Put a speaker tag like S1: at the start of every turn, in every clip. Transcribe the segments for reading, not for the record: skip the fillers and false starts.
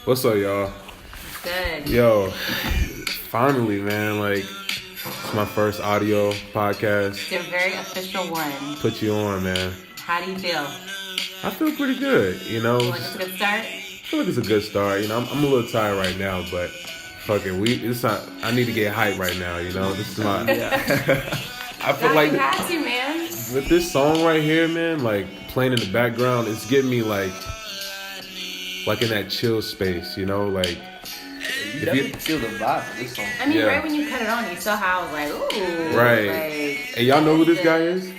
S1: What's up, y'all?
S2: Good.
S1: Yo, finally, man, like, it's my first audio podcast.
S2: It's a very official one.
S1: Put you on, man.
S2: How do you feel?
S1: I feel pretty good, you know.
S2: Feel like it's a good start?
S1: I feel like it's a good start. You know, I'm a little tired right now, but fuck it. I need to get hype right now, you know. This is my. I feel like
S2: you had to, man.
S1: with this song right here, man, like playing in the background, it's getting me like in that chill space, you know, like.
S3: You definitely feel the vibe of this song.
S2: I mean, right when you cut it on, you saw how I was like, ooh.
S1: Right.
S2: Like,
S1: And y'all know who this guy is?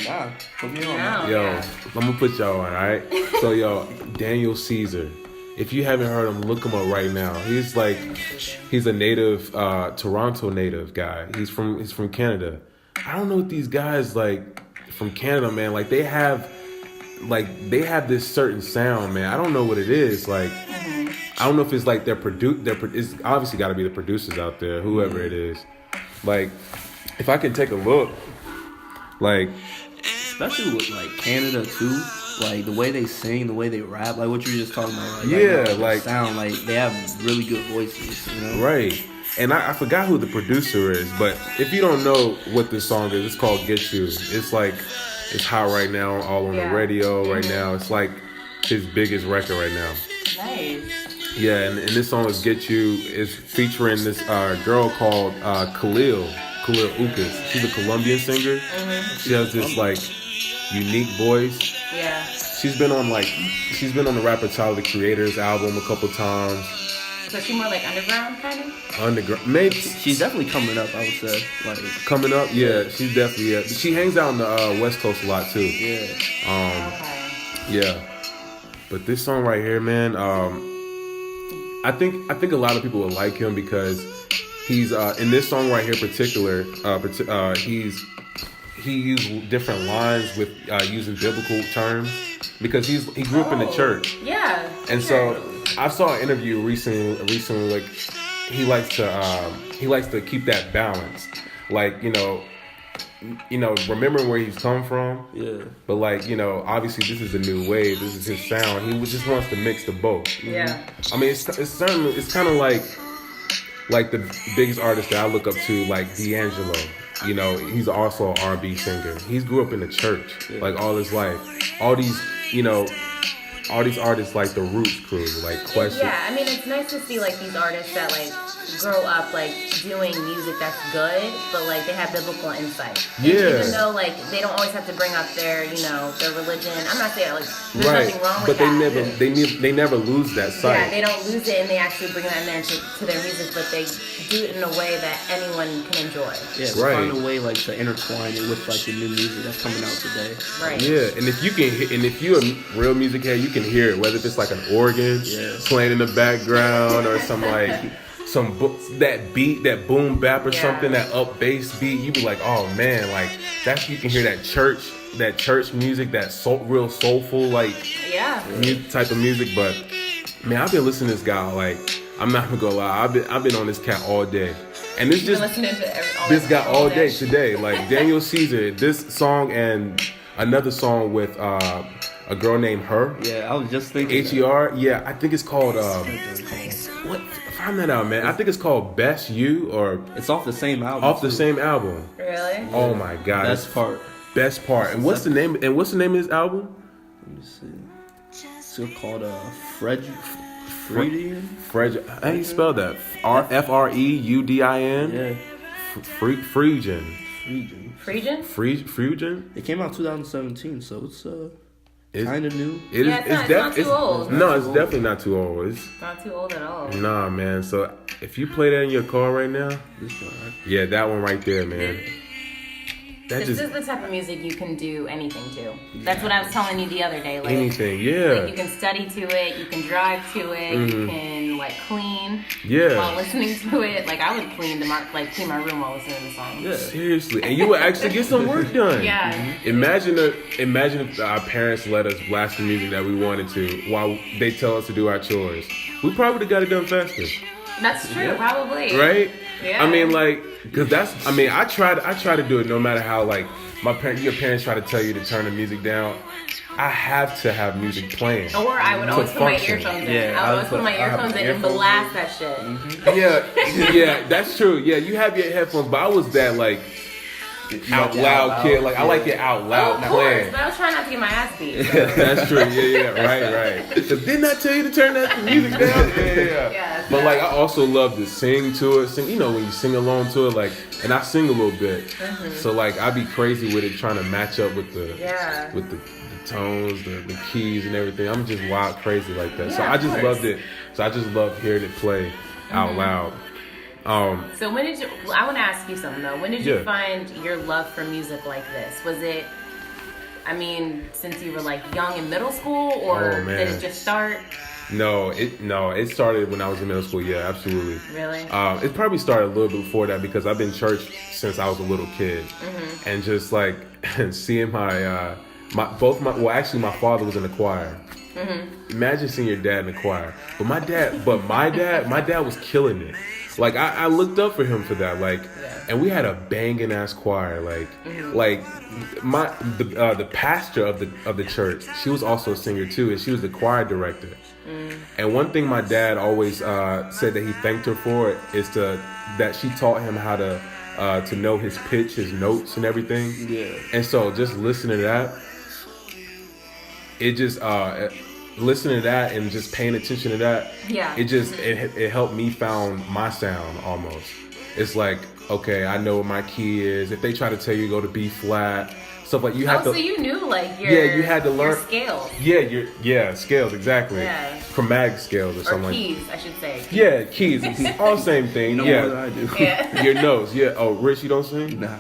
S3: Nah, put me on.
S2: No.
S1: Yo,
S2: Yeah.
S1: I'm gonna put y'all on, alright? So, yo, Daniel Caesar. If you haven't heard him, look him up right now. He's a native, Toronto native guy. He's from Canada. I don't know what these guys like from Canada, man. Like they have this certain sound, man. I don't know what it is. Like, I don't know if it's like it's obviously got to be the producers out there, whoever it is. Like, if I can take a look, like,
S3: Especially with like Canada too, like the way they sing, the way they rap, like what you were just talking about.
S1: like
S3: sound like they have really good voices, you know?
S1: right. And I forgot who the producer is, but if you don't know what this song is, it's called "Get You." It's like it's hot right now, all on the radio right now. It's like his biggest record right now.
S2: Nice.
S1: Yeah, and this song is "Get You" is featuring this girl called Khalil Ukas. She's a Colombian singer. She has this like unique voice.
S2: Yeah.
S1: She's been on the rapper Tyler the Creator's album a couple times.
S2: So is she more like underground kind of?
S1: Underground, maybe.
S3: She's definitely coming up, I would say. Like
S1: Coming up, yeah, she's definitely. Yeah. She hangs out on the West Coast a lot too.
S3: yeah.
S2: Okay.
S1: Yeah. But this song right here, man, I think a lot of people will like him because he's in this song right here in particular. He used different lines with using biblical terms because he grew up in the church.
S2: Yeah.
S1: And so I saw an interview recently like he likes to keep that balance, like you know remembering where he's come from, but like obviously this is a new wave, this is his sound. He just wants to mix the both.
S2: Yeah.
S1: I mean it's kind of like the biggest artist that I look up to, like D'Angelo. He's also an R&B singer. He grew up in the church like all his life. All these artists like the Roots crew, like Question.
S2: Yeah, I mean, it's nice to see like these artists that like grow up like doing music that's good, but like they have biblical insight.
S1: Yeah.
S2: Even though like they don't always have to bring up their their religion. I'm not saying like there's nothing wrong
S1: but
S2: with that.
S1: they never lose that sight.
S2: Yeah, they don't lose it, and they actually bring that in there to their music, but they do it in a way that anyone can enjoy.
S3: Yeah, find a way like to intertwine it with like the new music that's coming out today.
S2: Right.
S1: Yeah, and if you're a real music head, you can hear it, whether if it's like an organ playing in the background or some like that beat, that boom bap or something, that up bass beat. You be like, oh man, like you can hear that church music, that real soulful like type of music. But man, I've been listening to this guy, like, I'm not gonna lie, I've been on this cat all day, and it's just
S2: listening to
S1: this guy all day today. Like Daniel Caesar, this song and another song with a girl named Her.
S3: Yeah, I was just thinking.
S1: Her. Yeah, I think it's called what? Find that out, man. I think it's called Best You, or
S3: it's off the same album.
S1: Off the same album.
S2: Really?
S1: Oh my god. Best part. And what's the name? And what's the name of this album?
S3: Let me see. It's called Freudian.
S1: How do you spell that? Freudin.
S3: Yeah.
S1: Freudian.
S2: Freudian?
S3: It came out 2017, so it's kind of new.
S2: It's not too old.
S1: No, it's definitely not too old. It's
S2: not too old at all.
S1: Nah, man. So if you play that in your car right now, yeah, that one right there, man.
S2: This is the type of music you can do anything to. That's what I was telling you the other day. Like,
S1: anything, yeah.
S2: Like you can study to it, you can drive to it, you can like clean while listening to it. Like I would clean my room while listening to the song.
S1: Yeah. Seriously, and you would actually get some work done.
S2: Yeah.
S1: Imagine if our parents let us blast the music that we wanted to while they tell us to do our chores. We probably would have got it done faster.
S2: That's true, probably.
S1: Right?
S2: Yeah.
S1: I mean, like, cause I try to do it no matter how like your parents try to tell you to turn the music down. I have to have music playing.
S2: Or I would always put my earphones in.
S3: Yeah,
S2: I would always put my earphones in and blast that shit.
S1: Mm-hmm. Yeah, that's true. Yeah, you have your headphones, but I was that like out loud kid. Like I like it out loud playing.
S2: But I was trying not to get my ass beat. So.
S1: That's true. Yeah, right. So didn't I tell you to turn that music down? Yeah. But like I also love to sing to it. You know when you sing along to it, like, and I sing a little bit. Mm-hmm. So like I be crazy with it, trying to match up with the tones, the keys and everything. I'm just wild crazy like that. So I just loved it. So I just loved hearing it play out loud.
S2: So when did you? I want to ask you something though. When did you find your love for music like this? Was it? I mean, since you were like young in middle school, or did it just start?
S1: No, it started when I was in middle school. Yeah, absolutely.
S2: Really?
S1: It probably started a little bit before that because I've been in church since I was a little kid, and just like seeing my father was in the choir. Mm-hmm. Imagine seeing your dad in the choir, but my dad was killing it. Like I looked up for him for that. Like, and we had a banging ass choir. Like, the pastor of the church, she was also a singer too, and she was the choir director. And one thing my dad always said that he thanked her for is that she taught him how to know his pitch, his notes, and everything. Yeah. And so just listening to that, it just listening to that and just paying attention to that, it helped me found my sound almost. It's like, okay, I know what my key is. If they try to tell you to go to B flat, stuff like you have to.
S2: So you knew like your
S1: you had to learn
S2: scales.
S1: Yeah, scales exactly. Yeah. Chromatic scales or something
S2: keys,
S1: like.
S2: I should say. Keys.
S1: Yeah, keys. All the same thing.
S3: You know what I do.
S2: Yeah.
S1: Your nose. Yeah. Oh, Rich, you don't sing? Nah,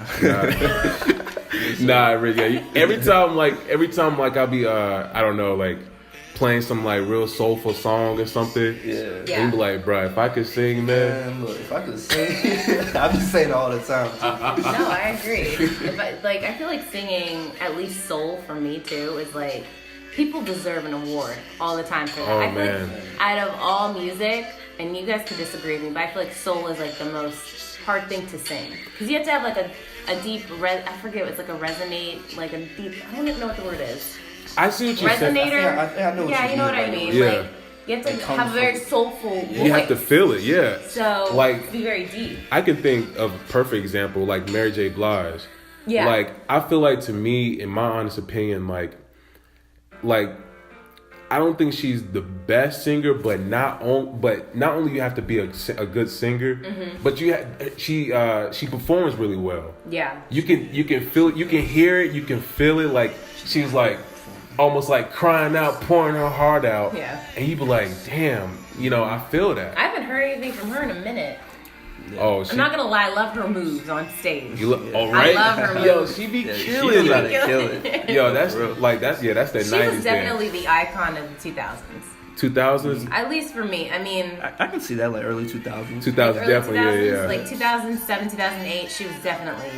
S1: Rich. Yeah. Every time I'll be I don't know, like playing some like real soulful song or something. Yeah. And be like, bro, if I could sing, man.
S3: Look, if I could sing, I be saying it all the time.
S2: No, I agree. I feel like singing, at least soul for me too, is like people deserve an award all the time for that. I feel like out of all music, and you guys could disagree with me, but I feel like soul is like the most hard thing to sing because you have to have like a deep I forget, it's like a resonate, like a deep. I don't even know what the word is.
S1: I see what you're saying.
S2: Resonator.
S3: I know what
S2: you know what I mean.
S1: Yeah.
S2: Like you have to have a very soulful voice.
S1: You have to feel it, yeah.
S2: So
S1: like
S2: be very deep.
S1: I can think of a perfect example, like Mary J. Blige.
S2: Yeah.
S1: Like I feel like to me, in my honest opinion, like I don't think she's the best singer, but not only you have to be a good singer, but she performs really well. Yeah. You can feel it, you can hear it, you can feel it. Like she's like almost like crying out, pouring her heart out. Yeah. And you be like, damn, I feel that.
S2: I haven't heard anything from her in a minute.
S1: Oh,
S2: I'm not gonna lie, I love her moves on stage.
S1: Right?
S2: I love her moves.
S1: Yo, she be killing it. Yo, that's that 90s.
S2: She was definitely the icon of the 2000s.
S1: 2000s?
S2: At least for me. I mean,
S3: I can see that like early 2000s.
S1: 2000s, definitely, yeah.
S2: Like 2007, 2008, she was definitely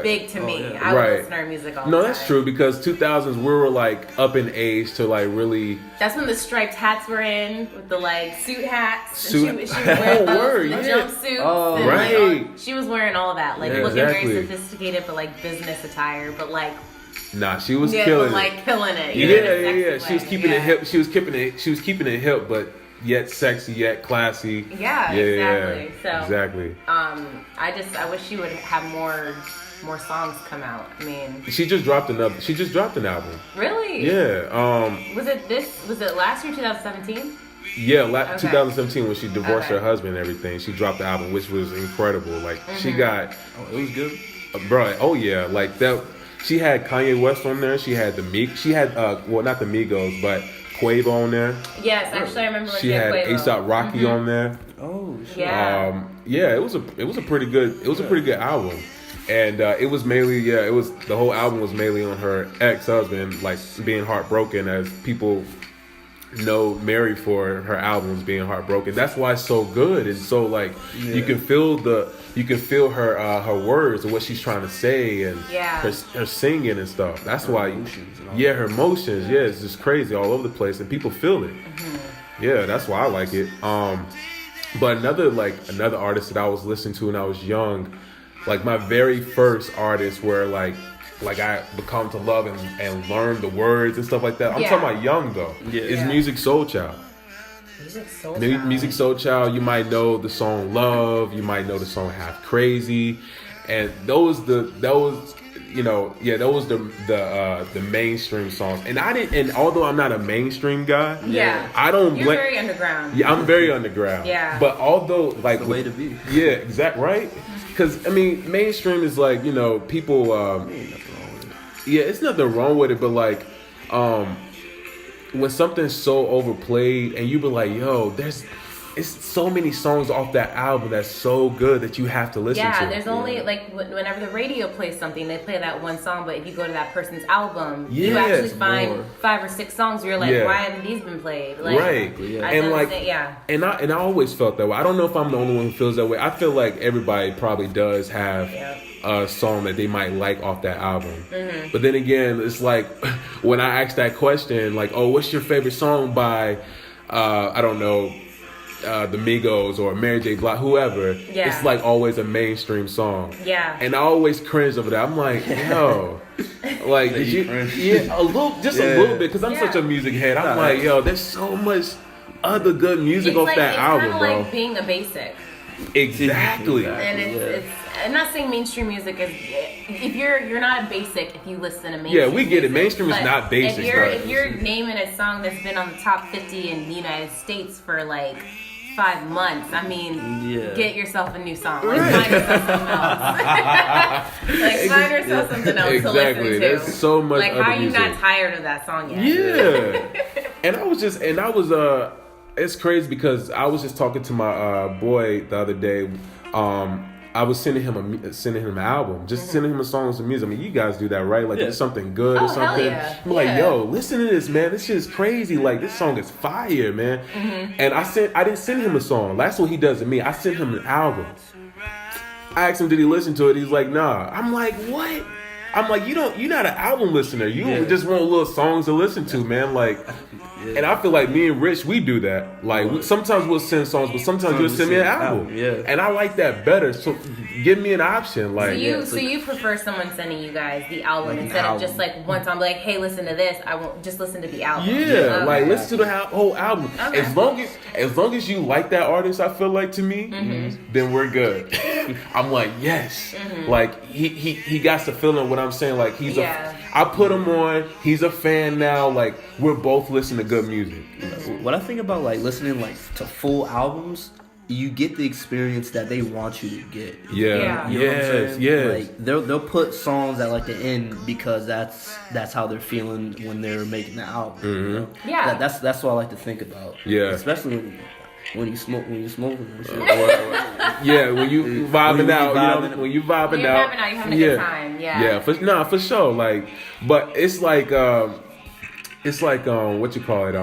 S2: big to me.
S1: Yeah.
S2: I would listen to her music all the time.
S1: No, that's true because 2000s we were like up in age to like really.
S2: That's when the striped hats were in with the like suit hats. She was wearing the jumpsuits.
S1: Oh, right.
S2: She was wearing all that, like looking very sophisticated, but like business attire, but like.
S1: Nah, she was killing it.
S2: Killing it.
S1: Yeah. She was keeping it hip. She was keeping it hip, but yet sexy, yet classy.
S2: Yeah, exactly. So
S1: exactly.
S2: I wish she would have more songs come out. I mean,
S1: she just dropped an album.
S2: Really?
S1: Yeah.
S2: Was it last year, 2017?
S1: Yeah, 2017 when she divorced her husband and everything. She dropped the album, which was incredible. Like she got.
S3: Oh, it was good.
S1: Bro, oh yeah, like that. She had Kanye West on there. She had not the Migos, but Quavo on there.
S2: Yes, actually, I remember.
S1: She had A$AP Rocky on there.
S3: Oh, shit.
S2: Yeah.
S1: It was a pretty good album, and it was mainly the whole album was mainly on her ex-husband, like being heartbroken, as people know Mary for her albums being heartbroken. That's why it's so good and so like you can feel her words and what she's trying to say and her singing and stuff. That's why her emotions, it's just crazy all over the place and people feel it. Yeah, that's why I like it. But another artist that I was listening to when I was young, like my very first artist where like like I become to love and learn the words and stuff like that. I'm talking about young though.
S3: Yeah.
S1: It's Music Soul Child. Music Soul Child. You might know the song Love. You might know the song Half Crazy, and those the mainstream songs. And although I'm not a mainstream guy, I don't.
S2: You're very underground.
S1: Yeah, I'm very underground.
S2: Yeah.
S1: But although like
S3: the way to be.
S1: Yeah, exact right. Because I mean, mainstream is like people. Yeah, it's nothing wrong with it, but like, when something's so overplayed and you be like, yo, it's so many songs off that album that's so good that you have to listen to.
S2: Yeah, there's only like whenever the radio plays something, they play that one song, but if you go to that person's album, you actually find 5 or 6 songs where you're like, why haven't these been played? Like,
S1: right. And I always felt that way. I don't know if I'm the only one who feels that way. I feel like everybody probably does have a song that they might like off that album. Mm-hmm. But then again, it's like when I ask that question, like, oh, what's your favorite song by I don't know, the Migos or Mary J. Blige, whoever, it's like always a mainstream song. Yeah. And I always cringe over that. I'm like, yo, like, did you? Yeah, a little bit, because I'm such a music head. I'm like, yo, there's so much other good music off that album, bro.
S2: It's kind of like being a basic.
S1: Exactly.
S2: And it's I'm not saying mainstream music is. If you're not a basic, if you listen to mainstream.
S1: Yeah, we get it. Mainstream is not basic.
S2: If you're naming a song that's been on the top 50 in the United States for like 5 months, I mean, get yourself a new song. Like, find yourself something else. Find yourself something else to listen to.
S1: There's so much.
S2: Like, how are you not tired of that song yet?
S1: Yeah. It's crazy because I was just talking to my boy the other day. I was sending him an album, just sending him a song with some music. I mean, you guys do that, right? Like, it's something good or something. I'm like, yo, listen to this, man. This shit is crazy. Like, this song is fire, man. Mm-hmm. And I didn't send him a song. That's what he does to me. I sent him an album. I asked him, did he listen to it? He's like, nah. I'm like, what? I'm like, you're not an album listener. You just want little songs to listen to, man. Like, and I feel like me and Rich, we do that. Like, sometimes we'll send songs, but sometimes you'll send me an album. Yeah. And I like that better. So give me an option. Like,
S2: so you prefer someone sending you guys the album instead of just like one time, like, hey, listen to this. I won't just listen to the album.
S1: Yeah, like listen to the whole album. Okay. As long as you like that artist, I feel like to me, then we're good. I'm like, yes. Mm-hmm. Like he got the feeling what I'm saying. Like I put him on. He's a fan now. Like we're both listening to good music.
S3: What I think about like listening like to full albums, you get the experience that they want you to get.
S1: Yeah.
S3: You know what I'm saying? Yeah. Like they'll put songs at like the end because that's how they're feeling when they're making the album. Mm-hmm. You know?
S2: Yeah.
S3: That's what I like to think about.
S1: Yeah.
S3: Especially when you smoking and shit.
S1: Yeah, when you vibing out, when you vibing out,
S2: you're having a good time. Yeah.
S1: Yeah, for sure. Like, but it's like what you call it?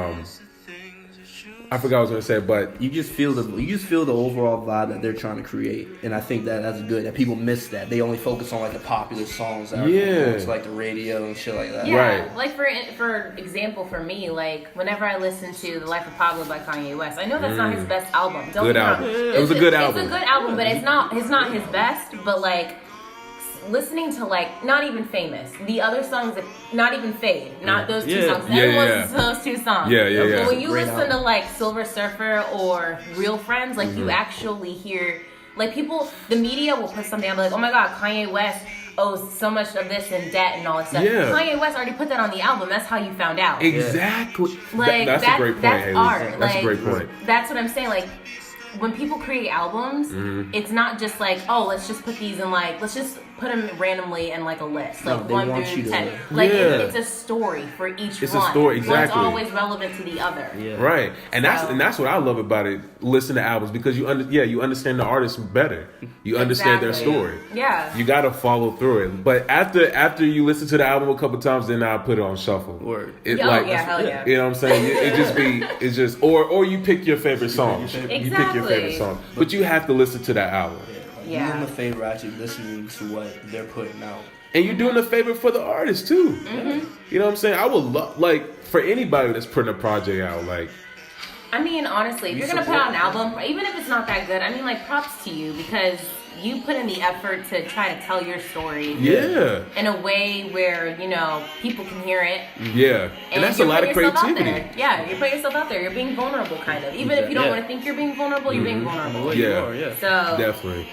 S1: I forgot what I was gonna say, but
S3: you just feel the overall vibe that they're trying to create, and I think that's good. That people miss that. They only focus on like the popular songs that are like the radio and shit like that.
S2: Yeah, right. Like for example, for me, like whenever I listen to "The Life of Pablo" by Kanye West, I know that's not his best album.
S1: Good album. It was a good album.
S2: It's a good album, but it's not his best. But like listening to like not even Famous, the other songs that not even Fade, not those two songs. Everyone listens to those two songs. But when you listen to like Silver Surfer or Real Friends, like you actually hear like people, the media will put something out like, oh my god, Kanye West owes so much of this in debt and all that stuff. Yeah. Kanye West already put that on the album. That's how you found out.
S1: Exactly.
S2: Like
S1: that's a great point.
S2: That's art.
S1: That's a great point.
S2: That's what I'm saying. Like when people create albums, it's not just like, oh, let's just put these in like, let's just put them randomly in like a list, like 1 through 10. Like it's a story for each one.
S1: It's a story, exactly.
S2: One's always relevant to the other.
S1: Yeah. Right, and that's what I love about it. Listen to albums because you understand the artist better. You understand their story. Yeah, you got to follow through it. But after you listen to the album a couple times, then I put it on shuffle.
S3: Word.
S2: Hell yeah.
S1: You know what I'm saying? It's just or you pick your favorite song.
S2: Exactly.
S1: You pick your favorite song, but you have to listen to that album.
S3: Yeah. Doing the favor actually listening to what they're putting out.
S1: And you're doing a favor for the artist too. Mm-hmm. You know what I'm saying? I would love, like, for anybody that's putting a project out, like,
S2: I mean, honestly, if you're gonna put out an album, even if it's not that good, I mean, like, props to you because you put in the effort to try to tell your story.
S1: Yeah.
S2: In a way where, you know, people can hear it.
S1: Yeah. And that's a lot of creativity.
S2: Yeah, you're putting yourself out there. You're being vulnerable, kind of. Even if you don't want to think you're being vulnerable, you're being vulnerable.
S1: Yeah.
S2: So
S1: definitely.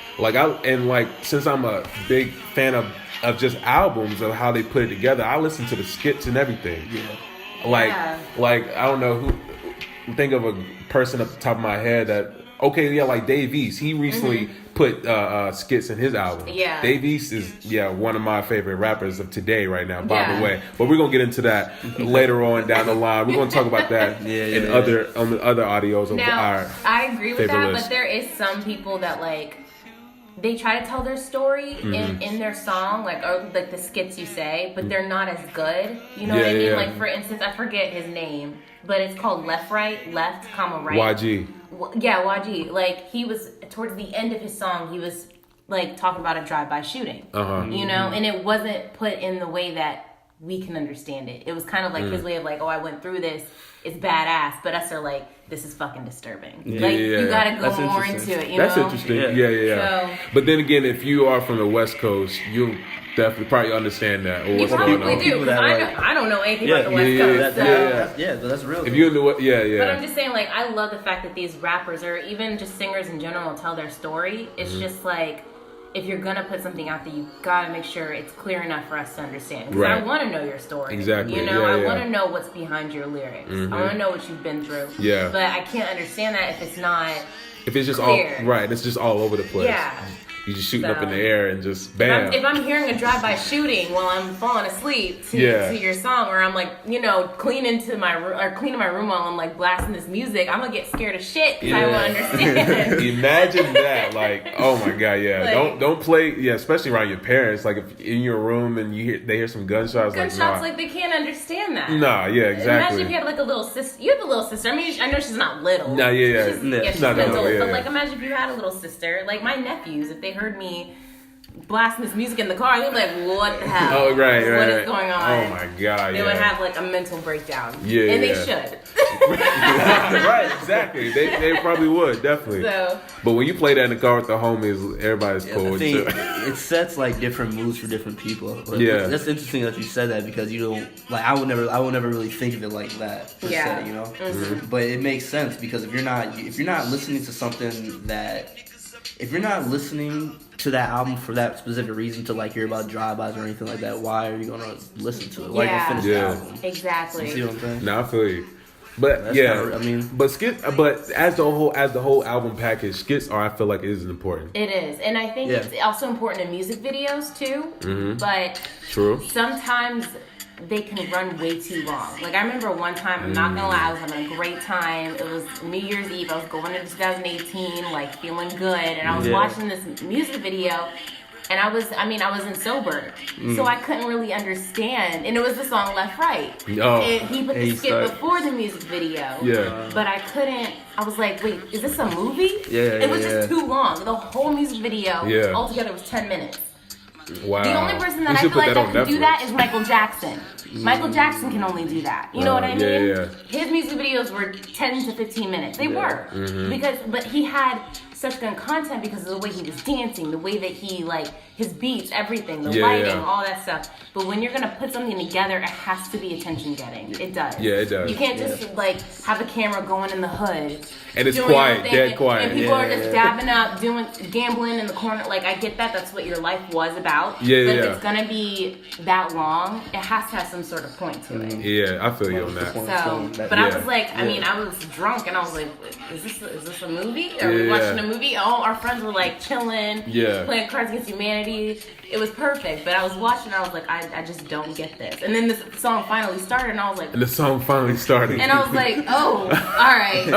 S1: Since I'm a big fan of just albums of how they put it together, I listen to the skits and everything.
S3: Yeah.
S1: Like I don't know who. Think of a person at the top of my head that like Dave East. He recently put skits in his album.
S2: Yeah.
S1: Dave East is one of my favorite rappers of today right now, by the way. But we're gonna get into that later on down the line. We're gonna talk about that on the other audios of our
S2: I agree with that,
S1: list.
S2: but there is some people that like they try to tell their story in their song, or the skits you say, but they're not as good. You know what I mean?
S1: Yeah.
S2: Like, for instance, I forget his name, but it's called Left, comma, right.
S1: YG.
S2: Yeah, YG. Like, he was, towards the end of his song, he was, like, talking about a drive-by shooting. You know? And it wasn't put in the way that we can understand it. It was kind of like his way of, like, oh, I went through this. It's badass. But us are like, this is fucking disturbing. You gotta go more into it, you know?
S1: That's interesting. Yeah. So, but then again, if you are from the West Coast, you'll definitely probably understand that.
S2: You probably do, because I don't know anything about the West Coast.
S3: But that's real.
S1: If you're in the
S2: But I'm just saying, like, I love the fact that these rappers, or even just singers in general, tell their story. It's just like, if you're gonna put something out there, you gotta make sure it's clear enough for us to understand. Because I want to know your story.
S1: Exactly.
S2: You know, I want to know what's behind your lyrics. I want to know what you've been through.
S1: Yeah.
S2: But I can't understand that if it's not.
S1: If it's just
S2: clear.
S1: it's just all over the place.
S2: Yeah.
S1: You just shooting up in the air and just bam.
S2: If I'm hearing a drive-by shooting while I'm falling asleep to your song, or I'm like, you know, cleaning my room while I'm like blasting this music, I'm gonna get scared of shit because I won't understand.
S1: Imagine that, like, oh my god, like, don't play, especially around your parents. Like, if in your room and they hear some gunshots,
S2: like they can't understand that.
S1: Nah, exactly.
S2: Imagine if you had like a little sister. You have a little sister. I mean, I know she's not little.
S1: Nah,
S2: she's mental. But like, imagine if you had a little sister. Like my nephews, if they heard me blasting this music in the car, they'd be like, what the hell?
S1: Oh, right.
S2: What is going on?
S1: Oh my god,
S2: They would have like a mental breakdown. And they should.
S1: Right, exactly. They probably would, definitely. But when you play that in the car with the homies, everybody's cool.
S3: It sets like different moods for different people. That's interesting that you said that, because you don't like I would never really think of it like that. Per se, you know. But it makes sense, because if you're not listening to something that, if you're not listening to that album for that specific reason, to like hear about drive-bys or anything like that, why are you gonna listen to it? Why are you gonna finish the album?
S2: Exactly.
S3: You see what I'm saying?
S1: No, I feel you. But but skits. But as the whole album package, skits I feel like is important.
S2: It is, and I think it's also important in music videos too. But
S1: true.
S2: Sometimes they can run way too long. Like, I remember one time, I'm not gonna lie, I was having a great time. It was New Year's Eve. I was going into 2018, like, feeling good. And I was watching this music video, and I wasn't sober. So I couldn't really understand. And it was the song Left, Right.
S1: Oh.
S2: And he put the skit before the music video. But I couldn't, I was like, wait, is this a movie? It was just too long. The whole music video altogether was 10 minutes.
S1: Wow.
S2: The only person that I feel like that can do that is Michael Jackson. Michael Jackson can only do that. You know what I mean? His music videos were 10 to 15 minutes. They were. But he had such good content because of the way he was dancing, the way that he, like, his beats, everything, the lighting, all that stuff. But when you're gonna put something together, it has to be attention getting. It does.
S1: Yeah, it does.
S2: You can't just like have a camera going in the hood.
S1: And it's quiet, dead quiet.
S2: And people are just dabbing up, gambling in the corner. Like, I get that. That's what your life was about. But if it's gonna be that long, it has to have some sort of point to it.
S1: Yeah, I feel you on that.
S2: So, but I was like, I mean, I was drunk and I was like, is this a movie? Are we watching a movie? Oh, our friends were like chilling, playing Cards Against Humanity. It was perfect, but I was watching and I was like, I just don't get this. And then this song finally started and I was like...
S1: And the song finally started.
S2: And I was like, oh, alright.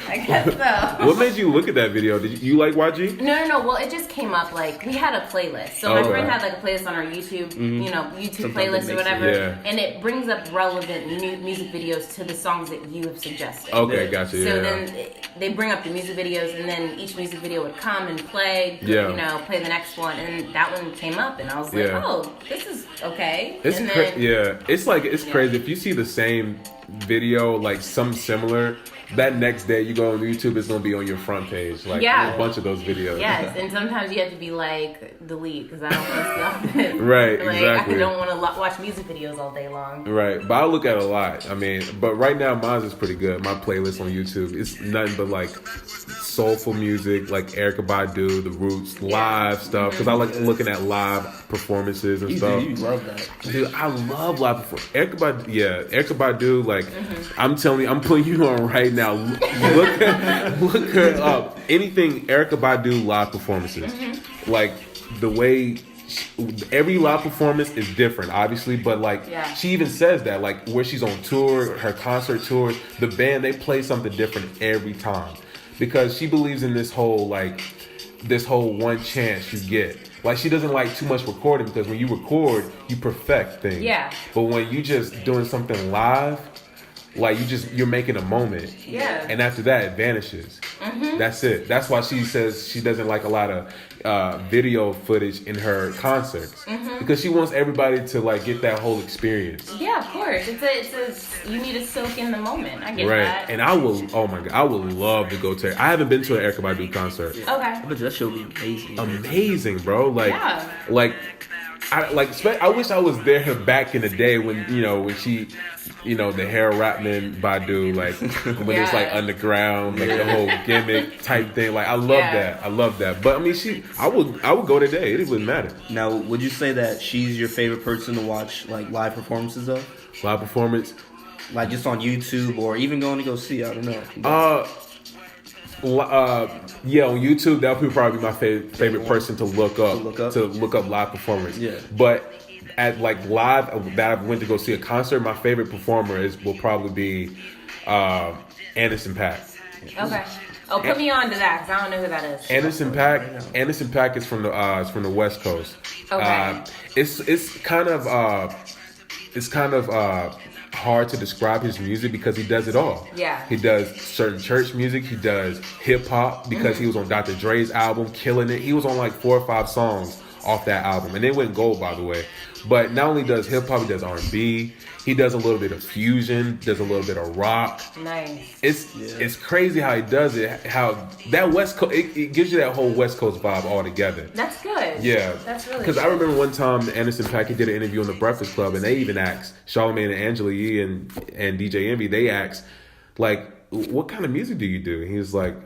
S2: I guess so.
S1: What made you look at that video? Did you like YG?
S2: No. Well, it just came up, like, we had a playlist. So my friend had like a playlist on our YouTube, you know, YouTube playlist or whatever. And it brings up relevant music videos to the songs that you have suggested.
S1: Okay, gotcha.
S2: So then they bring up the music videos and then each music video would come and play, you know, play the next one. one, and that one came up, and I was like, oh, this is okay.
S1: It's it's crazy if you see the same video, like something similar. That next day you go on YouTube, it's gonna be on your front page, like a bunch of those videos.
S2: Yes, and sometimes you have to be like delete because I don't want to see all this.
S1: Right,
S2: like,
S1: exactly.
S2: I don't want to watch music videos all day long.
S1: Right, but I look at a lot. I mean, but right now mine is pretty good. My playlist on YouTube, it's nothing but like soulful music, like Erykah Badu, The Roots, live stuff. Because I like looking at live performances and stuff.
S3: You love that,
S1: dude. I love live performances. Erykah Badu. Like I'm telling you, I'm putting you on right now. Look her up. Anything Erykah Badu live performances, like the way. Every live performance is different, obviously, but like she even says that, like where she's on tour, her concert tours, the band, they play something different every time because she believes in this whole one chance you get. Like she doesn't like too much recording because when you record, you perfect things. Yeah. But when you just doing something live, like you're making a moment. Yeah. And after that, it vanishes. That's it. That's why she says she doesn't like a lot of video footage in her concerts because she wants everybody to like get that whole experience.
S2: Yeah, of course. You need to soak in the moment. I get that.
S1: And I would love to go to. I haven't been to an Erykah Badu concert.
S2: Okay.
S3: But that show would be amazing.
S1: Amazing, bro. Like, I wish I was there back in the day when she, the hair rapping Badu, like when it was like underground, like the whole gimmick type thing. Like I love that. But I mean, I would go today. It wouldn't matter.
S3: Now, would you say that she's your favorite person to watch like live performances of?
S1: Live performance,
S3: like just on YouTube or even going to go see? I don't know.
S1: On YouTube, that would probably be my favorite person to look up live performance. Yeah. But at like live that I went to go see a concert, my favorite performer will probably be Anderson .Paak.
S2: Okay. Oh, put me on to that because I don't know who that is.
S1: Anderson .Paak is from the West Coast.
S2: Okay.
S1: It's kind of hard to describe his music because he does it all. Yeah. He does certain church music. He does hip hop because he was on Dr. Dre's album, killing it. He was on like 4 or 5 songs off that album, and they went gold, by the way. But not only does hip hop, he does R&B. He does a little bit of fusion, does a little bit of rock.
S2: Nice.
S1: It's crazy how he does it. How that West Coast, it gives you that whole West Coast vibe all together.
S2: That's good.
S1: Yeah.
S2: That's really
S1: Because I remember one time Anderson .Paak did an interview on the Breakfast Club, and they even asked Charlamagne and Angela Yee and DJ Envy. They asked, like, what kind of music do you do? And he's like,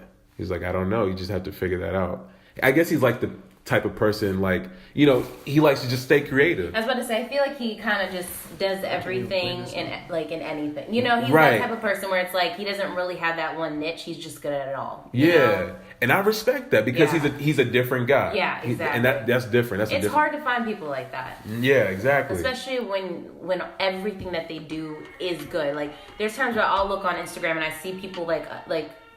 S1: I don't know. You just have to figure that out. I guess he's like the type of person, like, he likes to just stay creative.
S2: I was about to say, I feel like he kind of just does everything in anything. He's that type of person where it's like he doesn't really have that one niche. He's just good at it all.
S1: Yeah, and I respect that because he's a different guy.
S2: Yeah, exactly.
S1: And that's different.
S2: It's hard to find people like that.
S1: Yeah, exactly.
S2: Especially when everything that they do is good. Like there's times where I'll look on Instagram and I see people like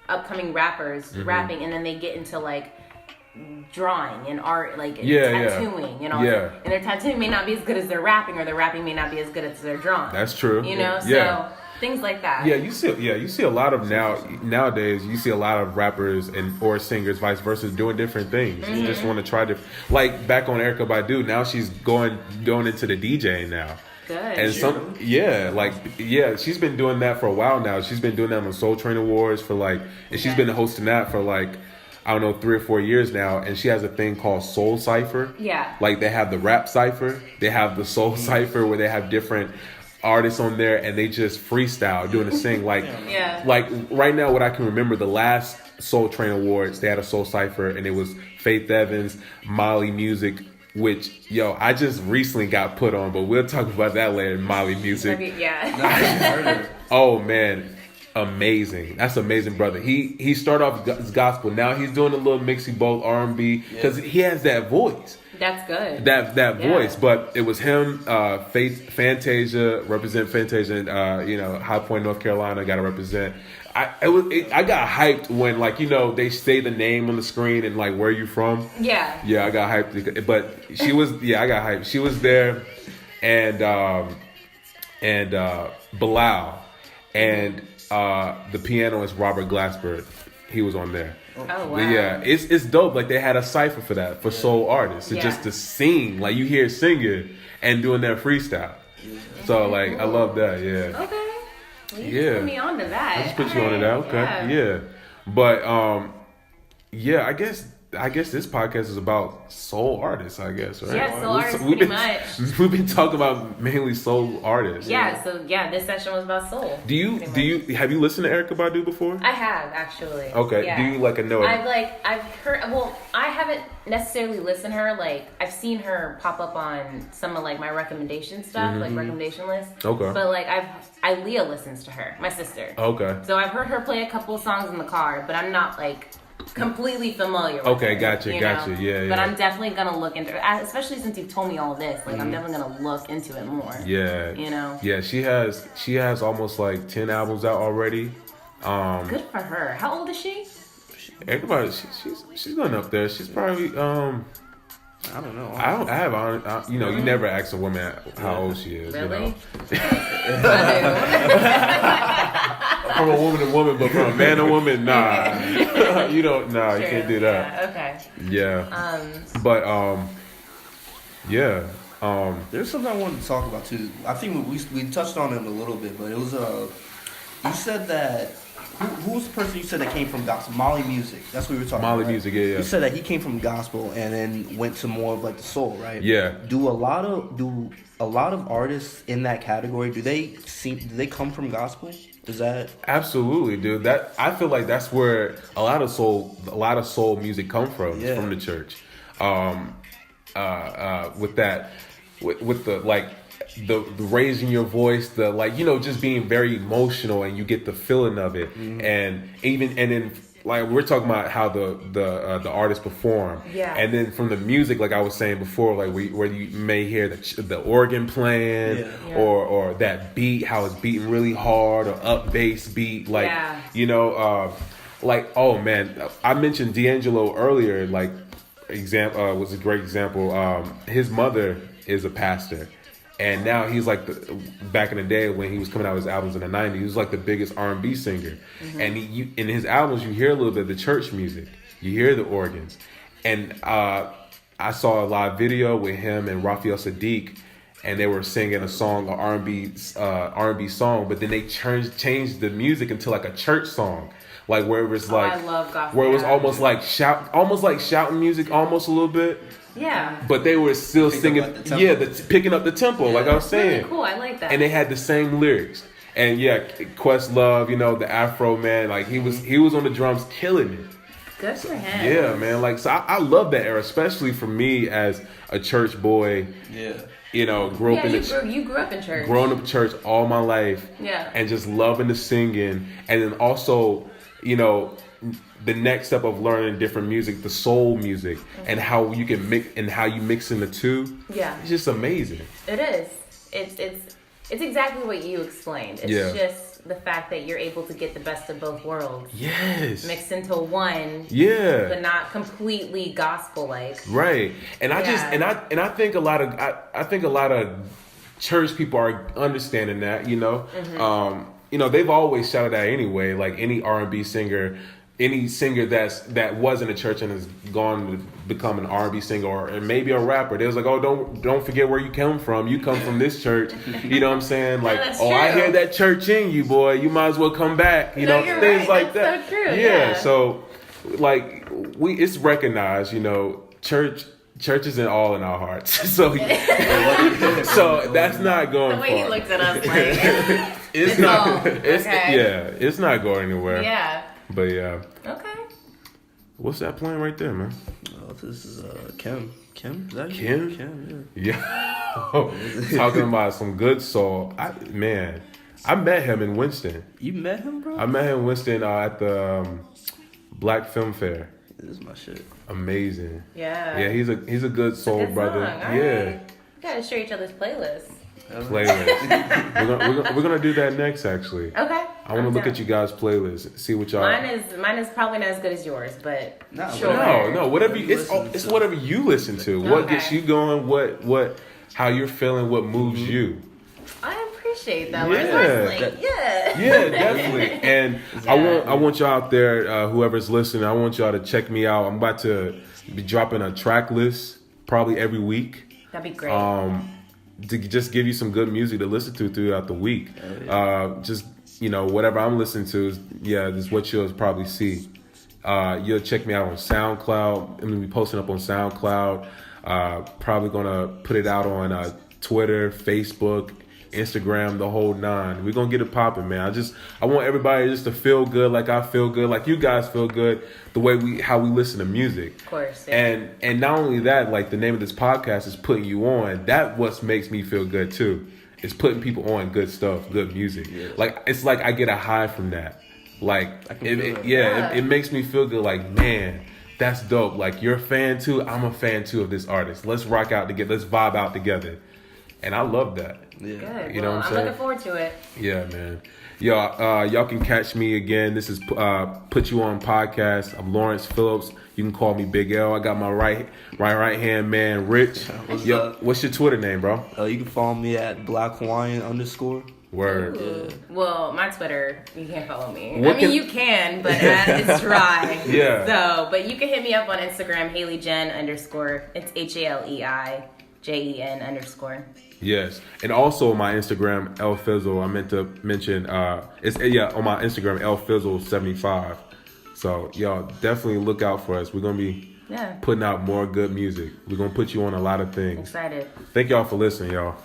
S2: upcoming rappers rapping, and then they get into like drawing and art, like tattooing and all that. And their tattooing may not be as good as their rapping, or their rapping may not be as good as their drawing.
S1: That's true.
S2: So things like that.
S1: Yeah, you see a lot of nowadays. You see a lot of rappers or singers, vice versa, doing different things. You just want to try to, like back on Erykah Badu. Now she's going into the DJing now.
S2: Good.
S1: And she's been doing that for a while now. She's been doing that on Soul Train Awards and she's been hosting that for like, I don't know, 3 or 4 years now, and she has a thing called Soul Cypher. Yeah. Like they have the rap cypher, they have the soul cypher where they have different artists on there and they just freestyle doing a sing. Like right now, what I can remember, the last Soul Train Awards, they had a soul cypher and it was Faith Evans, Molly Music, which I just recently got put on, but we'll talk about that later. Molly Music.
S2: Yeah.
S1: Oh man. Amazing. That's amazing, brother. He started off as gospel. Now he's doing a little mixy both R&B because he has that voice.
S2: That's good.
S1: That voice. But it was him, Fantasia, represent Fantasia, and High Point, North Carolina, got to represent. I got hyped when they say the name on the screen and like where you from. Yeah. Yeah, I got hyped. But she was I got hyped. She was there, and Bilal, and the piano is Robert Glasper. he was on there.
S2: Oh wow.
S1: But yeah, it's dope. Like they had a cipher for that for soul artists. It's just to sing, like you hear singing and doing their freestyle. So like I love that. Yeah.
S2: Okay. Well, you just put me on to that.
S1: I just put you on to that. Okay. Yeah. But yeah, I guess this podcast is about soul artists, I guess, right?
S2: Yeah, soul artists pretty much.
S1: We've been talking about mainly soul artists.
S2: Yeah, so this session was about soul.
S1: Have you listened to Erykah Badu before?
S2: I have, actually.
S1: Okay.
S2: Yeah.
S1: Do you know her?
S2: I've heard, well, I haven't necessarily listened to her, like, I've seen her pop up on some of, like, my recommendation stuff, like, recommendation lists.
S1: Okay.
S2: But, like, Leah listens to her, my sister.
S1: Okay.
S2: So I've heard her play a couple of songs in the car, but I'm not, like, completely familiar with
S1: Okay,
S2: her,
S1: gotcha. Yeah.
S2: But I'm definitely gonna look into it, especially since you've told me all this. Like, I'm definitely gonna look into it more.
S1: Yeah.
S2: You know?
S1: Yeah, she has almost like 10 albums out already.
S2: Good for her. How old is she?
S1: Everybody, she's going up there. She's probably
S3: I don't know.
S1: You never ask a woman how old she is.
S2: Really?
S1: You know? From a woman to woman, but from a man to woman, nah. You don't. Nah, you can't do that.
S2: Yeah, okay.
S1: Yeah. But yeah.
S3: There's something I wanted to talk about too. I think we touched on it a little bit, but it was you said that. Who was the person you said that came from gospel? Molly Music. That's what we were talking about.
S1: Molly Music, yeah.
S3: You said that he came from gospel and then went to more of like the soul, right?
S1: Yeah.
S3: Do a lot of artists in that category, do they come from gospel? Is that
S1: absolutely, dude? That I feel like that's where a lot of soul music come from. It's from the church. With the like the raising your voice, the like, just being very emotional, and you get the feeling of it, and then like we're talking about how the artists perform, and then from the music, like I was saying before, like where you may hear the organ playing, or that beat, how it's beating really hard, or up bass beat, like like, oh man, I mentioned D'Angelo earlier, like was a great example. His mother is a pastor. And now he's like, back in the day when he was coming out with his albums in the 90s, he was like the biggest R&B singer. And in his albums, you hear a little bit of the church music. You hear the organs. And I saw a live video with him and Raphael Sadiq, and they were singing a song, an R&B song, but then they changed the music into like a church song. Like where it was like,
S2: I love gospel.
S1: where it was almost like shouting music, almost a little bit.
S2: Yeah.
S1: But they were still singing, picking up the tempo, like I was saying.
S2: Really cool, I like that.
S1: And they had the same lyrics. And Questlove, the Afro man, like he was on the drums killing it.
S2: Good for him.
S1: Yeah, man. Like, so I love that era, especially for me as a church boy.
S3: Yeah.
S1: Grew up in
S2: you grew up in church.
S1: Growing up in church all my life.
S2: Yeah.
S1: And just loving the singing. And then also, the next step of learning different music, the soul music, and how you can mix in the two. Yeah. It's just amazing.
S2: It is. It's exactly what you explained. It's just the fact that you're able to get the best of both worlds.
S1: Yes.
S2: Mixed into one.
S1: Yeah.
S2: But not completely gospel like.
S1: Right. And I think a lot of church people are understanding that, they've always shouted that anyway, like any R&B singer, any singer that was in a church and has gone to become an R&B singer or maybe a rapper. They was like, oh, don't forget where you come from. You come from this church. You know what I'm saying? Like,
S2: no,
S1: oh, true. I hear that church in you, boy. You might as well come back. Things
S2: right.
S1: like
S2: that's
S1: that.
S2: So true.
S1: Yeah. So, like, it's recognized. Church isn't all in our hearts. So that's not going.
S2: The way he looks at us, like
S1: it's not. It's not going anywhere.
S2: Yeah.
S1: But yeah.
S2: Okay.
S1: What's that playing right there, man?
S3: Oh, this is Kim. Kim? Is that
S1: Kim?
S3: Kim,
S1: yeah. Talking about some good soul. I met him in Winston.
S3: You met him, bro?
S1: I met him in Winston at the Black Film Fair.
S3: This is my shit.
S1: Amazing.
S2: Yeah.
S1: Yeah, he's a good soul brother. Yeah.
S2: Right. We gotta share each other's playlists.
S1: We're gonna do that next, actually.
S2: Okay.
S1: I want to look at you guys' playlists, see what y'all.
S2: Mine is probably not as good as yours, but sure.
S1: No, whatever. It's whatever you listen to. What gets you going? How you're feeling? What moves you?
S2: I'm pretty appreciate that.
S1: Yeah, definitely. And I want y'all out there, whoever's listening, I want y'all to check me out. I'm about to be dropping a track list probably every week.
S2: That'd be great.
S1: To just give you some good music to listen to throughout the week. Just, whatever I'm listening to, this is what you'll probably see. You'll check me out on SoundCloud. I'm going to be posting up on SoundCloud. Probably going to put it out on Twitter, Facebook, Instagram, the whole nine. We're going to get it popping, man. I want everybody just to feel good like I feel good, like you guys feel good, the way how we listen to music.
S2: Of course. Yeah.
S1: And not only that, like the name of this podcast is putting you on. That what makes me feel good too. It's putting people on good stuff, good music. Yeah. Like it's like I get a high from that. Like it makes me feel good. Like, man, that's dope. Like you're a fan too. I'm a fan too of this artist. Let's rock out together. Let's vibe out together. And I love that.
S2: Yeah. Good.
S1: You know what I'm saying?
S2: I'm looking forward to it.
S1: Yeah, man. Y'all can catch me again. This is Put You On Podcast. I'm Lawrence Phillips. You can call me Big L. I got my right hand man, Rich. What's your Twitter name, bro?
S3: You can follow me at BlackHawaiian_.
S1: Word.
S2: Yeah. Well, my Twitter, you can't follow me. You can, but it's dry.
S1: Yeah.
S2: So, but you can hit me up on Instagram, HaleyJen_. It's HALEIJEN_.
S1: Yes, and also on my Instagram, LFizzle. I meant to mention it's on my Instagram, LFizzle75. So y'all definitely look out for us. We're gonna be putting out more good music. We're gonna put you on a lot of things.
S2: Excited.
S1: Thank y'all for listening, y'all.